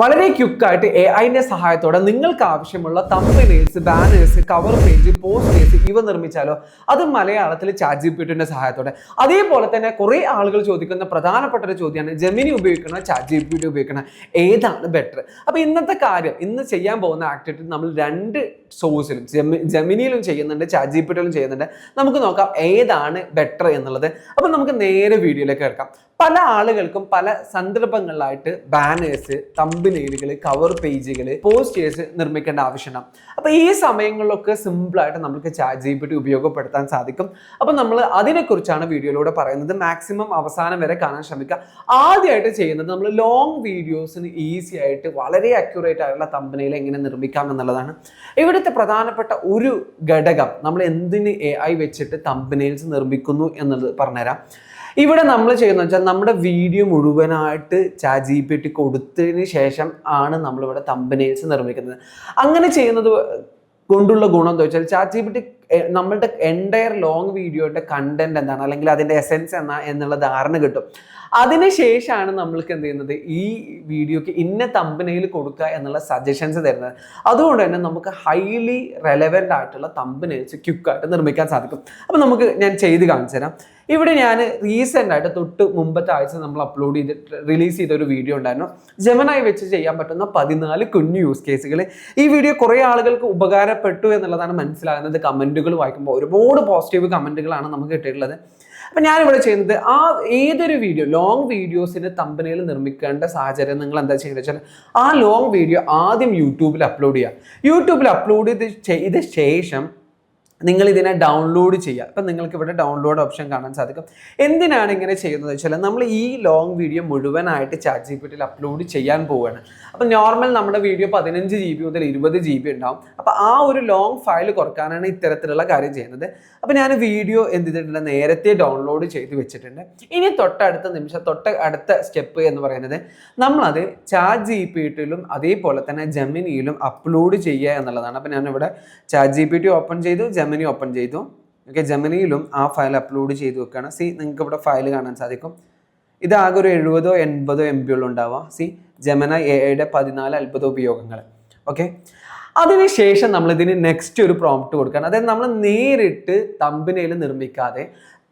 വളരെ ക്വിക്കായിട്ട് AI സഹായത്തോടെ നിങ്ങൾക്ക് ആവശ്യമുള്ള thumbnails, banners, cover page, posters ഇവ നിർമ്മിച്ചാലോ? അത് മലയാളത്തിൽ ChatGPT സഹായത്തോടെ. അതേപോലെ തന്നെ കുറേ ആളുകൾ ചോദിക്കുന്ന പ്രധാനപ്പെട്ട ഒരു ചോദ്യമാണ് ജെമിനി ഉപയോഗിക്കണോ ChatGPT ഉപയോഗിക്കണോ, ഏതാണ് ബെറ്റർ? അപ്പോൾ ഇന്നത്തെ കാര്യം, ഇന്ന് ചെയ്യാൻ പോകുന്ന ആക്ടിവിറ്റി നമ്മൾ രണ്ട് സോഴ്സിലും ജെമിനിയിലും ചെയ്യുന്നുണ്ട്, ChatGPTയിലും ചെയ്യുന്നുണ്ട്. നമുക്ക് നോക്കാം ഏതാണ് ബെറ്റർ എന്നുള്ളത്. അപ്പോൾ നമുക്ക് നേരെ വീഡിയോയിലേക്ക് കിടക്കാം. പല ആളുകൾക്കും പല സന്ദർഭങ്ങളിലായിട്ട് ബാനേഴ്സ്, തംബ്നെയിലുകൾ, കവർ പേജുകൾ, പോസ്റ്റേഴ്സ് നിർമ്മിക്കേണ്ട ആവശ്യമുണ്ടാകും. അപ്പോൾ ഈ സമയങ്ങളിലൊക്കെ സിമ്പിളായിട്ട് നമുക്ക് ChatGPT ഉപയോഗപ്പെടുത്താൻ സാധിക്കും. അപ്പോൾ നമ്മൾ അതിനെക്കുറിച്ചാണ് വീഡിയോയിലൂടെ പറയുന്നത്. മാക്സിമം അവസാനം വരെ കാണാൻ ശ്രമിക്കുക. ആദ്യമായിട്ട് ചെയ്യുന്നത് നമ്മൾ ലോങ് വീഡിയോസിന് ഈസി ആയിട്ട് വളരെ അക്യുറേറ്റ് ആയിട്ടുള്ള തംബ്നെയിൽ എങ്ങനെ നിർമ്മിക്കാം എന്നുള്ളതാണ്. ഇവിടുത്തെ പ്രധാനപ്പെട്ട ഒരു ഘടകം, നമ്മൾ എന്തിന് AI വെച്ചിട്ട് തംബ്നെയിൽസ് നിർമ്മിക്കുന്നു എന്നുള്ളത് പറഞ്ഞുതരാം. ഇവിടെ നമ്മൾ ചെയ്യുന്നത് വെച്ചാൽ നമ്മുടെ വീഡിയോ മുഴുവനായിട്ട് ChatGPT കൊടുത്തതിന് ശേഷം ആണ് നമ്മളിവിടെ തംബ്നെയിൽസ് നിർമ്മിക്കുന്നത്. അങ്ങനെ ചെയ്യുന്നത് കൊണ്ടുള്ള ഗുണം എന്താ വെച്ചാൽ ChatGPT നമ്മളുടെ എൻ്റയർ ലോങ് വീഡിയോയുടെ കണ്ടന്റ് എന്താണ്, അല്ലെങ്കിൽ അതിൻ്റെ എസെൻസ് എന്നുള്ള ധാരണ കിട്ടും. അതിനുശേഷമാണ് നമ്മൾക്ക് എന്ത് ചെയ്യുന്നത്, ഈ വീഡിയോക്ക് ഇന്ന തംബ്നെയിൽ കൊടുക്കുക എന്നുള്ള സജഷൻസ് തരുന്നത്. അതുകൊണ്ട് തന്നെ നമുക്ക് ഹൈലി റെലവൻ്റ് ആയിട്ടുള്ള തംബ്നെയിൽസ് ക്വിക്കായിട്ട് നിർമ്മിക്കാൻ സാധിക്കും. അപ്പോൾ ഞാൻ ചെയ്ത് കാണിച്ചു തരാം. ഇവിടെ ഞാൻ റീസെൻ്റ് ആയിട്ട് തൊട്ട് മുമ്പത്തെ ആഴ്ച നമ്മൾ റിലീസ് ചെയ്ത ഒരു വീഡിയോ ഉണ്ടായിരുന്നു. ജെമിനി വെച്ച് ചെയ്യാൻ പറ്റുന്ന 14 കുഞ്ഞു യൂസ് കേസുകൾ. ഈ വീഡിയോ കുറേ ആളുകൾക്ക് ഉപകാരപ്പെട്ടു എന്നുള്ളതാണ് മനസ്സിലാകുന്നത്. കമൻറ്റുകൾ വായിക്കുമ്പോൾ ഒരുപാട് പോസിറ്റീവ് കമൻറ്റുകളാണ് നമുക്ക് കിട്ടിയിട്ടുള്ളത്. അപ്പം ഞാനിവിടെ ചെയ്യുന്നത്, ഏതൊരു വീഡിയോ, ലോങ് വീഡിയോസിന് തംബ്നെയിൽ നിർമ്മിക്കേണ്ട സാഹചര്യം നിങ്ങൾ എന്താ ചെയ്യുന്നത് വെച്ചാൽ, ആ ലോങ് വീഡിയോ ആദ്യം യൂട്യൂബിൽ അപ്ലോഡ് ചെയ്യുക. യൂട്യൂബിൽ അപ്ലോഡ് ചെയ്ത ശേഷം നിങ്ങൾ ഇതിനെ ഡൗൺലോഡ് ചെയ്യുക. അപ്പം നിങ്ങൾക്ക് ഇവിടെ ഡൗൺലോഡ് ഓപ്ഷൻ കാണാൻ സാധിക്കും. എന്തിനാണ് ഇങ്ങനെ ചെയ്യുന്നത് വെച്ചാൽ, നമ്മൾ ഈ ലോങ് വീഡിയോ മുഴുവനായിട്ട് ChatGPTയിൽ അപ്ലോഡ് ചെയ്യാൻ പോവുകയാണ്. അപ്പം നോർമൽ നമ്മുടെ വീഡിയോ 15 GB മുതൽ 20 GB ഉണ്ടാവും. അപ്പോൾ ആ ഒരു ലോങ് ഫയൽ കുറക്കാനാണ് ഇത്തരത്തിലുള്ള കാര്യം ചെയ്യുന്നത്. അപ്പോൾ ഞാൻ വീഡിയോ എന്ത് ചെയ്തിട്ടുണ്ട്, നേരത്തെ ഡൗൺലോഡ് ചെയ്ത് വെച്ചിട്ടുണ്ട്. ഇനി അടുത്ത സ്റ്റെപ്പ് എന്ന് പറയുന്നത്, നമ്മളത് ChatGPTയിലും അതേപോലെ തന്നെ ജെമിനിയിലും അപ്ലോഡ് ചെയ്യുക എന്നുള്ളതാണ്. അപ്പോൾ ഞാനിവിടെ ChatGPT ഓപ്പൺ ചെയ്തു, ജെമിനി ഓപ്പൺ ചെയ്തു. ഓക്കെ, ജെമിനിയിലും ആ ഫയൽ അപ്ലോഡ് ചെയ്ത് വെക്കുകയാണ്. നിങ്ങൾക്ക് ഇവിടെ ഫയൽ കാണാൻ സാധിക്കും. ഇതാകെ ഒരു 70-80 MB ഉണ്ടാവുക. ജെമിനി AI-യുടെ 14 അത്ഭുത ഉപയോഗങ്ങൾ. ഓക്കെ, അതിനുശേഷം നമ്മളിതിന് നെക്സ്റ്റ് ഒരു പ്രോംപ്റ്റ് കൊടുക്കുകയാണ്. അതായത് നമ്മൾ നേരിട്ട് തംബ്നെയിൽ നിർമ്മിക്കാതെ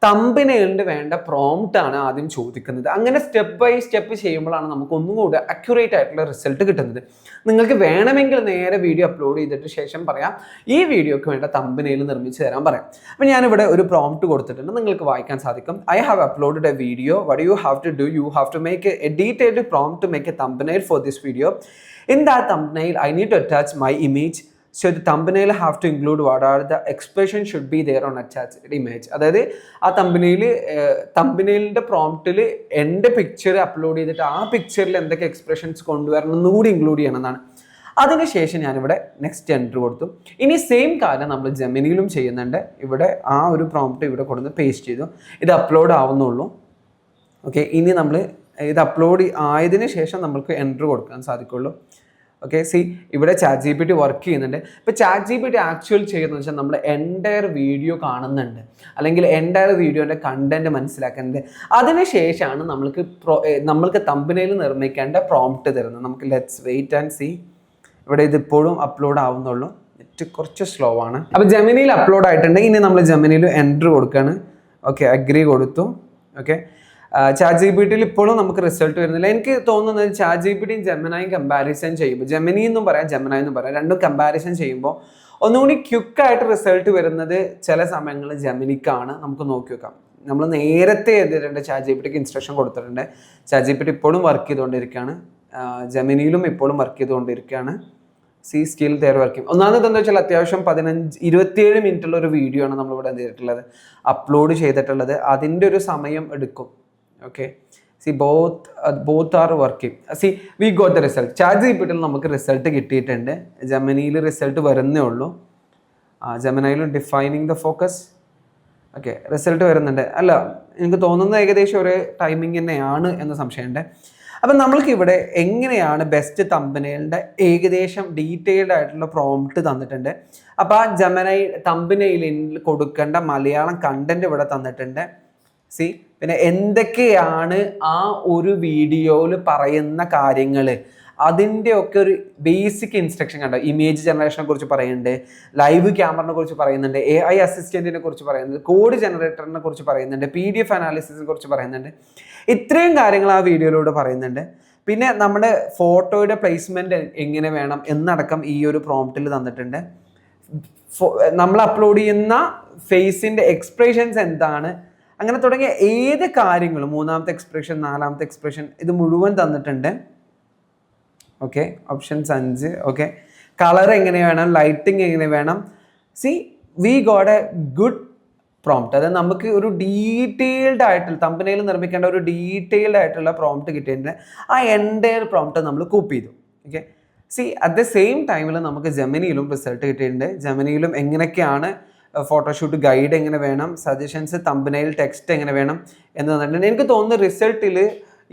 തംബ്നെയിലിന് വേണ്ട പ്രോംപ്റ്റ് ആണ് ആദ്യം ചോദിക്കുന്നത്. അങ്ങനെ സ്റ്റെപ്പ് ബൈ സ്റ്റെപ്പ് ചെയ്യുമ്പോഴാണ് നമുക്ക് ഒന്നും കൂടെ അക്യുറേറ്റ് ആയിട്ടുള്ള റിസൾട്ട് കിട്ടുന്നത്. നിങ്ങൾക്ക് വേണമെങ്കിൽ നേരെ വീഡിയോ അപ്ലോഡ് ചെയ്തിട്ട് ശേഷം പറയാം, ഈ വീഡിയോക്ക് വേണ്ട തംബ്നെയിൽ നിർമ്മിച്ച് തരാൻ പറയാം. അപ്പോൾ ഞാനിവിടെ ഒരു പ്രോംപ്റ്റ് കൊടുത്തിട്ടുണ്ട്, നിങ്ങൾക്ക് വായിക്കാൻ സാധിക്കും. I have uploaded a video. What you have to do, you have to make a detailed prompt to make a thumbnail for this video. In that thumbnail, I need to attach my image. So the thumbnail have to include what are the expression should be there on attached image. അതായത് ആ തംബ്നെയിലിൻ്റെ പ്രോംപ്റ്റിൽ എൻ്റെ picture upload ചെയ്തിട്ട് ആ പിക്ചറിൽ എന്തൊക്കെ expressions കൊണ്ടുവരണം എന്നുകൂടി ഇൻക്ലൂഡ് ചെയ്യണമെന്നാണ്. അതിനുശേഷം ഞാനിവിടെ നെക്സ്റ്റ് എൻറ്റർ കൊടുത്തു. ഇനി സെയിം കാര്യം നമ്മൾ ജെമിനിയിലും ചെയ്യുന്നുണ്ട്. ഇവിടെ ആ ഒരു പ്രോംപ്റ്റ് ഇവിടെ കൊടുത്ത് പേസ്റ്റ് ചെയ്തു. ഇത് അപ്ലോഡ് ആവുന്നുള്ളൂ. ഓക്കെ, ഇനി നമ്മൾ ഇത് അപ്ലോഡ് ആയതിനു ശേഷം നമുക്ക് എൻറ്റർ കൊടുക്കാൻ സാധിക്കുള്ളൂ. ഓക്കെ, ഇവിടെ ChatGPT വർക്ക് ചെയ്യുന്നുണ്ട്. ഇപ്പോൾ ChatGPT ആക്ച്വൽ ചെയ്യുന്നത് വെച്ചാൽ നമ്മൾ എൻ്റയർ വീഡിയോ കാണുന്നുണ്ട്, അല്ലെങ്കിൽ എൻ്റയർ വീഡിയോൻ്റെ കണ്ടന്റ് മനസ്സിലാക്കുന്നുണ്ട്. അതിനുശേഷമാണ് നമ്മൾക്ക് തംബ്നെയിൽ നിർമ്മിക്കേണ്ട പ്രോംപ്റ്റ് തരുന്നത്. നമുക്ക് ലെറ്റ്സ് വെയിറ്റ് ആൻഡ് സീ. ഇവിടെ ഇതിപ്പോഴും അപ്ലോഡ് ആവുന്നുള്ളൂ, നെറ്റ് കുറച്ച് സ്ലോ ആണ്. അപ്പോൾ ജെമിനിയിൽ അപ്ലോഡ് ആയിട്ടുണ്ട്. ഇനി നമ്മൾ ജെമിനിയിൽ എൻറ്റർ കൊടുക്കുകയാണ്. ഓക്കെ, അഗ്രി കൊടുത്തു. ഓക്കെ, ChatGPTയിൽ ഇപ്പോഴും നമുക്ക് റിസൾട്ട് വരുന്നില്ല. എനിക്ക് തോന്നുന്നത് ChatGPTയും ജെമിനിയും കമ്പാരിസൺ ചെയ്യുമ്പോൾ, ജെമിനി എന്നും പറയാം, ജെമിനി എന്നും പറയാം, രണ്ടും കമ്പാരിസൺ ചെയ്യുമ്പോൾ ഒന്നുകൂടി ക്വിക്കായിട്ട് റിസൾട്ട് വരുന്നത് ചില സമയങ്ങളിൽ ജെമിനിക്കാണ്. നമുക്ക് നോക്കി വെക്കാം. നമ്മൾ നേരത്തെ എഴുതിയിട്ടുണ്ട്, ChatGPTക്ക് ഇൻസ്ട്രക്ഷൻ കൊടുത്തിട്ടുണ്ട്. ChatGPT ഇപ്പോഴും വർക്ക് ചെയ്തുകൊണ്ടിരിക്കുകയാണ്, ജെമിനിയിലും ഇപ്പോഴും വർക്ക് ചെയ്തുകൊണ്ടിരിക്കുകയാണ്. Still they're working. ഒന്നാമത് എന്താ വെച്ചാൽ അത്യാവശ്യം 27 മിനിറ്റുള്ള ഒരു വീഡിയോ ആണ് നമ്മളിവിടെ എന്ത് അപ്ലോഡ് ചെയ്തിട്ടുള്ളത്. അതിൻ്റെ ഒരു സമയം എടുക്കും. Okay, both are working. We got the result. ChatGPTയിൽ നമുക്ക് റിസൾട്ട് കിട്ടിയിട്ടുണ്ട്. ജെമിനിയിൽ റിസൾട്ട് വരുന്നേ ഉള്ളൂ. ജെമിനിയിലും defining the focus. Okay, result വരുന്നുണ്ട്. അല്ല, എനിക്ക് തോന്നുന്നത് ഏകദേശം ഒരു ടൈമിങ് തന്നെയാണ് എന്ന് സംശയമുണ്ട്. അപ്പം നമ്മൾക്ക് ഇവിടെ എങ്ങനെയാണ് ബെസ്റ്റ് തംബ്നെയിലിൻ്റെ ഏകദേശം ഡീറ്റെയിൽഡ് ആയിട്ടുള്ള പ്രോംപ്റ്റ് തന്നിട്ടുണ്ട്. അപ്പോൾ ആ ജെമിനി തംബ്നെയിലിൽ കൊടുക്കേണ്ട മലയാളം കണ്ടന്റ് ഇവിടെ തന്നിട്ടുണ്ട്. പിന്നെ എന്തൊക്കെയാണ് ആ ഒരു വീഡിയോയിൽ പറയുന്ന കാര്യങ്ങൾ, അതിൻ്റെ ഒക്കെ ഒരു ബേസിക് ഇൻസ്ട്രക്ഷൻ കണ്ടോ. ഇമേജ് ജനറേഷനെ കുറിച്ച് പറയുന്നുണ്ട്, ലൈവ് ക്യാമറയെ കുറിച്ച് പറയുന്നുണ്ട്, AI അസിസ്റ്റൻറ്റിനെ കുറിച്ച് പറയുന്നുണ്ട്, കോഡ് ജനറേറ്ററിനെ കുറിച്ച് പറയുന്നുണ്ട്, PDF അനാലിസിസിനെ കുറിച്ച് പറയുന്നുണ്ട്. ഇത്രയും കാര്യങ്ങൾ ആ വീഡിയോയിലൂടെ പറയുന്നുണ്ട്. പിന്നെ നമ്മുടെ ഫോട്ടോയുടെ പ്ലേസ്മെൻറ്റ് എങ്ങനെ വേണം എന്നടക്കം ഈ ഒരു പ്രോംപ്റ്റിൽ തന്നിട്ടുണ്ട്. നമ്മൾ അപ്ലോഡ് ചെയ്യുന്ന ഫേസിൻ്റെ എക്സ്പ്രഷൻസ് എന്താണ്, അങ്ങനെ തുടങ്ങിയ ഏത് കാര്യങ്ങളും, മൂന്നാമത്തെ എക്സ്പ്രഷൻ, നാലാമത്തെ എക്സ്പ്രഷൻ, ഇത് മുഴുവൻ തന്നിട്ടുണ്ട്. Okay, options 5. ഓക്കെ, കളർ എങ്ങനെ വേണം, ലൈറ്റിംഗ് എങ്ങനെ വേണം. We got A good prompt. അതായത് നമുക്ക് ഒരു ഡീറ്റെയിൽഡ് ആയിട്ടുള്ള തമ്പനയിൽ നിർമ്മിക്കേണ്ട ഒരു ഡീറ്റെയിൽഡ് ആയിട്ടുള്ള പ്രോംപ്റ്റ് കിട്ടിയിട്ടുണ്ട്. ആ എൻ്റയർ പ്രോംപ്റ്റ് നമ്മൾ കോപ്പി ചെയ്തു. ഓക്കെ, അറ്റ് ദ സെയിം ടൈമിൽ നമുക്ക് ജെമിനിയിലും റിസൾട്ട് കിട്ടിയിട്ടുണ്ട്. ജെമിനിയിലും എങ്ങനെയൊക്കെയാണ് ഫോട്ടോഷൂട്ട് ഗൈഡ് എങ്ങനെ വേണം, സജഷൻസ്, തമ്പനയിൽ ടെക്സ്റ്റ് എങ്ങനെ വേണം എന്ന് തന്നിട്ടുണ്ട്. എനിക്ക് തോന്നുന്നു റിസൾട്ടിൽ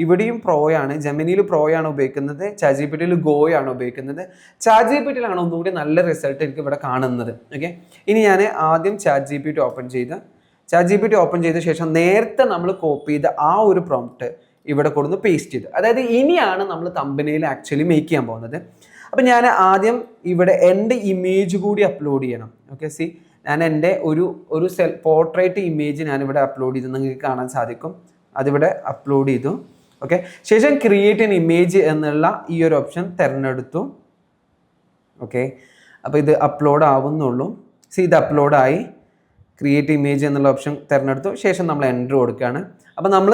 ഇവിടെയും പ്രോയാണ്, ജെമിനിയിൽ പ്രോയാണ് ഉപയോഗിക്കുന്നത്, ChatGPTയിൽ ഗോയാണ് ഉപയോഗിക്കുന്നത്. ChatGPTയിലാണ് ഒന്നുകൂടി നല്ല റിസൾട്ട് എനിക്ക് ഇവിടെ കാണുന്നത്. ഓക്കെ, ഇനി ഞാൻ ആദ്യം ChatGPT ഓപ്പൺ ചെയ്ത ശേഷം നേരത്തെ നമ്മൾ കോപ്പി ചെയ്ത ആ ഒരു പ്രോംപ്റ്റ് ഇവിടെ കൊടുന്ന് പേസ്റ്റ് ചെയ്തു. അതായത് ഇനിയാണ് നമ്മൾ തമ്പനയിൽ ആക്ച്വലി മേക്ക് ചെയ്യാൻ പോകുന്നത്. അപ്പം ഞാൻ ആദ്യം ഇവിടെ എൻ്റെ ഇമേജ് കൂടി അപ്ലോഡ് ചെയ്യണം. ഓക്കെ, ഞാൻ എൻ്റെ ഒരു പോർട്രേറ്റ് ഇമേജ് ഞാനിവിടെ അപ്ലോഡ് ചെയ്ത് നിങ്ങൾക്ക് കാണാൻ സാധിക്കും. അതിവിടെ അപ്ലോഡ് ചെയ്തു. ഓക്കെ, ശേഷം ക്രിയേറ്റ് ആൻ ഇമേജ് എന്നുള്ള ഈ ഒരു ഓപ്ഷൻ തിരഞ്ഞെടുത്തു. ഓക്കെ, അപ്പോൾ ഇത് അപ്ലോഡ് ആവുന്നുള്ളൂ. ഇത് അപ്ലോഡായി. ക്രിയേറ്റ് ഇമേജ് എന്നുള്ള ഓപ്ഷൻ തിരഞ്ഞെടുത്തു. ശേഷം നമ്മൾ എൻ്റർ കൊടുക്കുകയാണ്. അപ്പോൾ നമ്മൾ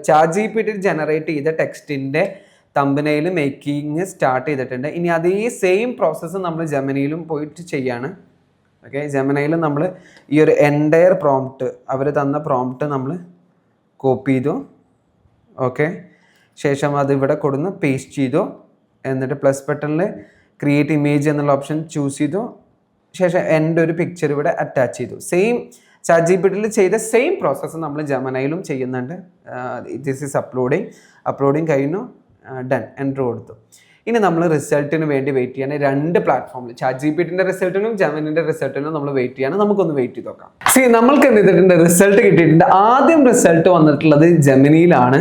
ChatGPT ജനറേറ്റ് ചെയ്ത ടെക്സ്റ്റിൻ്റെ തമ്പനയിൽ മേക്കിങ് സ്റ്റാർട്ട് ചെയ്തിട്ടുണ്ട്. ഇനി അതേ സെയിം പ്രോസസ്സ് നമ്മൾ ജെമിനിയിലും പോയിട്ട് ചെയ്യാണ്. ഓക്കെ, ജെമിനിയിൽ നമ്മൾ ഈ ഒരു എൻ്റയർ പ്രോംപ്റ്റ്, അവർ തന്ന പ്രോംപ്റ്റ് നമ്മൾ കോപ്പി ചെയ്തു. ഓക്കെ, ശേഷം അത് ഇവിടെ കൊടുന്ന് പേസ്റ്റ് ചെയ്തു. എന്നിട്ട് പ്ലസ് ബട്ടണിൽ ക്രിയേറ്റ് ഇമേജ് എന്നുള്ള ഓപ്ഷൻ ചൂസ് ചെയ്തു. ശേഷം എൻ്റെ ഒരു പിക്ചർ ഇവിടെ അറ്റാച്ച് ചെയ്തു. സെയിം ChatGPTയിൽ ചെയ്ത സെയിം പ്രോസസ്സ് നമ്മൾ ജെമിനിയിലും ചെയ്യുന്നുണ്ട്. ദിസ് ഈസ് അപ്ലോഡിങ് കഴിഞ്ഞു. ഡൺ, എൻ്റർ കൊടുത്തു. ഇനി നമ്മൾ റിസൾട്ടിന് വേണ്ടി വെയിറ്റ് ചെയ്യാണ്. 2 പ്ലാറ്റ്ഫോമിൽ, ChatGPTൻ്റെ റിസൾട്ടിനും ജെമിനിൻ്റെ റിസൾട്ടിനും നമ്മൾ വെയിറ്റ് ചെയ്യാണ്. നമുക്കൊന്ന് വെയിറ്റ് ചെയ്ത് നോക്കാം. നമ്മൾക്ക് എന്ത് ചെയ്തിട്ടുണ്ട്, റിസൾട്ട് കിട്ടിയിട്ടുണ്ട്. ആദ്യം റിസൾട്ട് വന്നിട്ടുള്ളത് ജെമിനിയിലാണ്.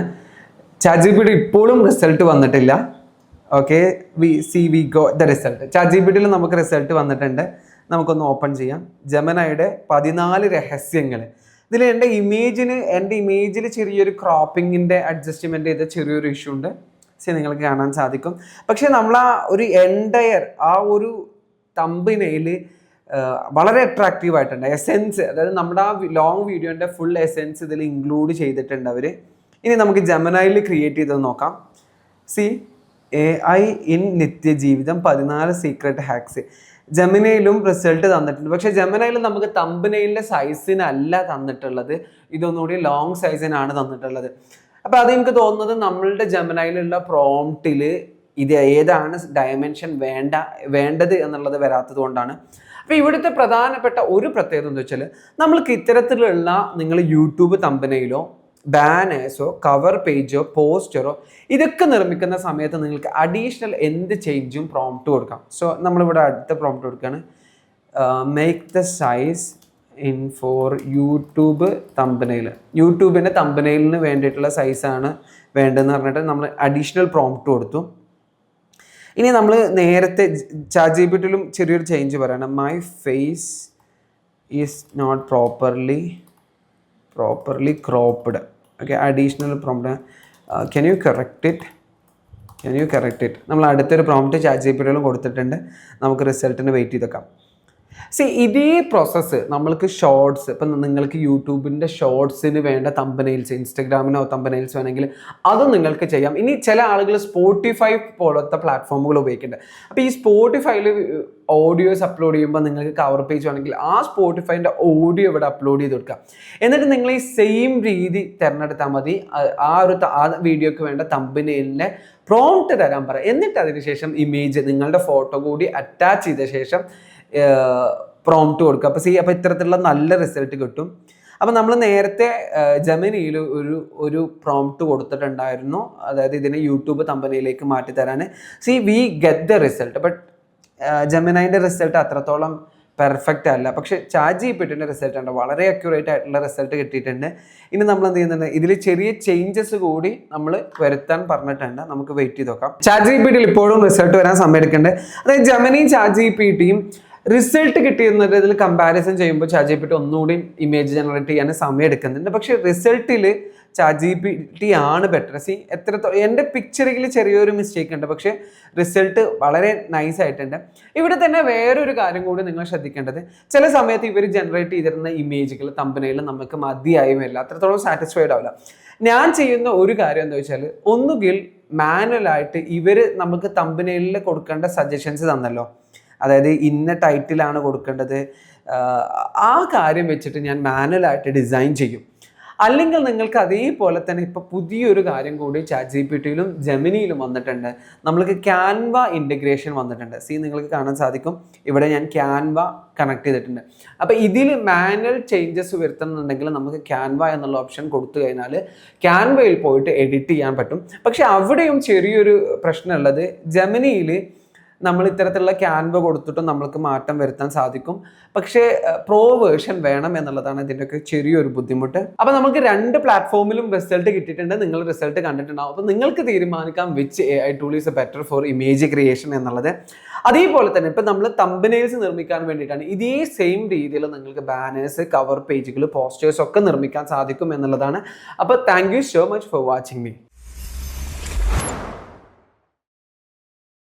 ChatGPT ഇപ്പോഴും റിസൾട്ട് വന്നിട്ടില്ല. Okay, we go the result. ChatGPTയിൽ നമുക്ക് റിസൾട്ട് വന്നിട്ടുണ്ട്. നമുക്കൊന്ന് ഓപ്പൺ ചെയ്യാം. ജെമിനിയുടെ 14 രഹസ്യങ്ങൾ. ഇതിൽ എൻ്റെ ഇമേജിൽ ചെറിയൊരു ക്രോപ്പിങ്ങിൻ്റെ അഡ്ജസ്റ്റ്മെൻറ്റ് ചെയ്ത ചെറിയൊരു ഇഷ്യൂ ഉണ്ട്. നിങ്ങൾക്ക് കാണാൻ സാധിക്കും. പക്ഷെ നമ്മൾ ആ ഒരു എൻ്റയർ ആ ഒരു തമ്പനയിൽ വളരെ അട്രാക്റ്റീവ് ആയിട്ടുണ്ട്. എസെൻസ്, അതായത് നമ്മുടെ ആ ലോങ് വീഡിയോൻ്റെ ഫുൾ എസെൻസ് ഇതിൽ ഇൻക്ലൂഡ് ചെയ്തിട്ടുണ്ട് അവർ. ഇനി നമുക്ക് ജെമിനിയിൽ ക്രിയേറ്റ് ചെയ്തത് നോക്കാം. AI ഇൻ നിത്യജീവിതം 14 സീക്രട്ട് ഹാക്സ്. ജെമിനിയിലും റിസൾട്ട് തന്നിട്ടുണ്ട്. പക്ഷെ ജെമിനിയിൽ നമുക്ക് തമ്പനയിലെ സൈസിനല്ല തന്നിട്ടുള്ളത്, ഇതൊന്നുകൂടി ലോങ് സൈസിനാണ് തന്നിട്ടുള്ളത്. അപ്പോൾ അതെനിക്ക് തോന്നുന്നത് നമ്മളുടെ ജെമിനിയിലുള്ള പ്രോംപ്റ്റിൽ ഇത് ഏതാണ് ഡയമെൻഷൻ വേണ്ടത് എന്നുള്ളത് വരാത്തത് കൊണ്ടാണ്. അപ്പോൾ ഇവിടുത്തെ പ്രധാനപ്പെട്ട ഒരു പ്രത്യേകത എന്ന് വെച്ചാൽ, നമ്മൾക്ക് ഇത്തരത്തിലുള്ള നിങ്ങൾ യൂട്യൂബ് തമ്പനയിലോ ബാനേഴ്സോ കവർ പേജോ പോസ്റ്ററോ ഇതൊക്കെ നിർമ്മിക്കുന്ന സമയത്ത് നിങ്ങൾക്ക് അഡീഷണൽ എന്ത് ചേഞ്ചും പ്രോംപ്റ്റ് കൊടുക്കാം. നമ്മളിവിടെ അടുത്ത പ്രോംപ്റ്റ് കൊടുക്കുകയാണ്. Make the size in for YouTube തമ്പനയിൽ. യൂട്യൂബിൻ്റെ തമ്പനയിലിന് വേണ്ടിയിട്ടുള്ള സൈസാണ് വേണ്ടതെന്ന് പറഞ്ഞിട്ട് നമ്മൾ അഡീഷണൽ പ്രോംപ്റ്റ് കൊടുത്തു. ഇനി നമ്മൾ നേരത്തെ ChatGPTയിലും ചെറിയൊരു ചേഞ്ച് പറയണം. My face is not properly cropped. Okay, additional prompt. Can you correct it. നമ്മൾ അടുത്തൊരു പ്രോംപ്റ്റ് ChatGPTയിലും കൊടുത്തിട്ടുണ്ട്. നമുക്ക് റിസൾട്ടിന് വെയിറ്റ് ചെയ്തേക്കാം. ഇതേ പ്രോസസ്സ് നമ്മൾക്ക് ഷോർട്സ്, ഇപ്പം നിങ്ങൾക്ക് യൂട്യൂബിൻ്റെ ഷോർട്സിന് വേണ്ട തമ്പനെയിൽസ്, ഇൻസ്റ്റഗ്രാമിനോ തമ്പനെയിൽസ് വേണമെങ്കിൽ അതും നിങ്ങൾക്ക് ചെയ്യാം. ഇനി ചില ആളുകൾ സ്പോട്ടിഫൈ പോലത്തെ പ്ലാറ്റ്ഫോമുകൾ ഉപയോഗിക്കുന്നുണ്ട്. അപ്പോൾ ഈ സ്പോട്ടിഫൈയിൽ ഓഡിയോസ് അപ്ലോഡ് ചെയ്യുമ്പോൾ നിങ്ങൾക്ക് കവർ പേജ് വേണമെങ്കിൽ ആ സ്പോട്ടിഫൈൻ്റെ ഓഡിയോ ഇവിടെ അപ്ലോഡ് ചെയ്ത് കൊടുക്കാം. എന്നിട്ട് നിങ്ങൾ ഈ സെയിം രീതി തിരഞ്ഞെടുത്താൽ മതി. ആ വീഡിയോക്ക് വേണ്ട തമ്പനെയിലിൻ്റെ പ്രോംപ്റ്റ് തരാൻ പറയാം. എന്നിട്ട് അതിനുശേഷം ഇമേജ്, നിങ്ങളുടെ ഫോട്ടോ കൂടി അറ്റാച്ച് ചെയ്ത ശേഷം പ്രോംപ്റ്റ് കൊടുക്കുക. അപ്പോൾ ഇത്തരത്തിലുള്ള നല്ല റിസൾട്ട് കിട്ടും. അപ്പം നമ്മൾ നേരത്തെ ജെമിനിയിൽ ഒരു പ്രോംപ്റ്റ് കൊടുത്തിട്ടുണ്ടായിരുന്നു. അതായത് ഇതിനെ യൂട്യൂബ് തമ്പനയിലേക്ക് മാറ്റി തരാൻ. We get the result. But ജെമിനിൻ്റെ റിസൾട്ട് അത്രത്തോളം പെർഫെക്റ്റ് അല്ല. പക്ഷേ ChatGPTന്റെ റിസൾട്ട് ഉണ്ട്, വളരെ അക്യുറേറ്റ് ആയിട്ടുള്ള റിസൾട്ട് കിട്ടിയിട്ടുണ്ട്. ഇനി നമ്മൾ എന്ത് ചെയ്യുന്നുണ്ട്, ഇതിൽ ചെറിയ ചേഞ്ചസ് കൂടി നമ്മൾ വരുത്താൻ പറഞ്ഞിട്ടുണ്ട്. നമുക്ക് വെയിറ്റ് ചെയ്ത് നോക്കാം. ChatGPTയിൽ ഇപ്പോഴും റിസൾട്ട് വരാൻ സമയം എടുക്കുന്നുണ്ട്. അതായത് ജെമിനിയും ChatGPTയും റിസൾട്ട് കിട്ടിയിരുന്നതിൽ കമ്പാരിസൺ ചെയ്യുമ്പോൾ ChatGPT ഒന്നുകൂടി ഇമേജ് ജനറേറ്റ് ചെയ്യാൻ സമയം എടുക്കുന്നുണ്ട്. പക്ഷേ റിസൾട്ടിൽ ChatGPT ആണ് ബെറ്റർ. എൻ്റെ പിക്ചറിൽ ചെറിയൊരു മിസ്റ്റേക്ക് ഉണ്ട്, പക്ഷേ റിസൾട്ട് വളരെ നൈസ് ആയിട്ടുണ്ട്. ഇവിടെ തന്നെ വേറൊരു കാര്യം കൂടി നിങ്ങൾ ശ്രദ്ധിക്കേണ്ടത്, ചില സമയത്ത് ഇവർ ജനറേറ്റ് ചെയ്തിരുന്ന ഇമേജുകൾ തമ്പനയിൽ നമുക്ക് മതിയായി വരില്ല, അത്രത്തോളം സാറ്റിസ്ഫൈഡ് ആവില്ല. ഞാൻ ചെയ്യുന്ന ഒരു കാര്യം എന്താ വെച്ചാൽ, ഒന്നുകിൽ മാനുവലായിട്ട് ഇവർ നമുക്ക് തമ്പനയിൽ കൊടുക്കേണ്ട സജഷൻസ് തന്നല്ലോ, അതായത് ഇന്ന ടൈറ്റിലാണ് കൊടുക്കേണ്ടത്, ആ കാര്യം വെച്ചിട്ട് ഞാൻ മാനുവലായിട്ട് ഡിസൈൻ ചെയ്യും. അല്ലെങ്കിൽ നിങ്ങൾക്ക് അതേപോലെ തന്നെ ഇപ്പോൾ പുതിയൊരു കാര്യം കൂടി ChatGPTയിലും ജെമിനിയിലും വന്നിട്ടുണ്ട്. നമ്മൾക്ക് ക്യാൻവ ഇൻ്റഗ്രേഷൻ വന്നിട്ടുണ്ട്. നിങ്ങൾക്ക് കാണാൻ സാധിക്കും, ഇവിടെ ഞാൻ ക്യാൻവ കണക്ട് ചെയ്തിട്ടുണ്ട്. അപ്പോൾ ഇതിൽ മാനുവൽ ചേഞ്ചസ് വരുത്തുന്നുണ്ടെങ്കിൽ നമുക്ക് ക്യാൻവ എന്നുള്ള ഓപ്ഷൻ കൊടുത്തു കഴിഞ്ഞാൽ ക്യാൻവയിൽ പോയിട്ട് എഡിറ്റ് ചെയ്യാൻ പറ്റും. പക്ഷെ അവിടെയും ചെറിയൊരു പ്രശ്നമുള്ളത്, ജെമിനിയിൽ നമ്മൾ ഇത്തരത്തിലുള്ള ക്യാൻവ കൊടുത്തിട്ടും നമ്മൾക്ക് മാറ്റം വരുത്താൻ സാധിക്കും. പക്ഷേ പ്രോ വേർഷൻ വേണം എന്നുള്ളതാണ് ഇതിൻ്റെയൊക്കെ ചെറിയൊരു ബുദ്ധിമുട്ട്. അപ്പോൾ നമുക്ക് 2 പ്ലാറ്റ്ഫോമിലും റിസൾട്ട് കിട്ടിയിട്ടുണ്ട്. നിങ്ങൾ റിസൾട്ട് കണ്ടിട്ടുണ്ടാവും. അപ്പോൾ നിങ്ങൾക്ക് തീരുമാനിക്കാം which AI tool is better for image creation എന്നുള്ളത്. അതേപോലെ തന്നെ ഇപ്പം നമ്മൾ തമ്പനെയിൽസ് നിർമ്മിക്കാൻ വേണ്ടിയിട്ടാണ് ഇതേ സെയിം രീതിയിൽ നിങ്ങൾക്ക് ബാനേഴ്സ്, കവർ പേജുകൾ, പോസ്റ്റേഴ്സ് ഒക്കെ നിർമ്മിക്കാൻ സാധിക്കും എന്നുള്ളതാണ്. അപ്പോൾ thank you so much for watching me.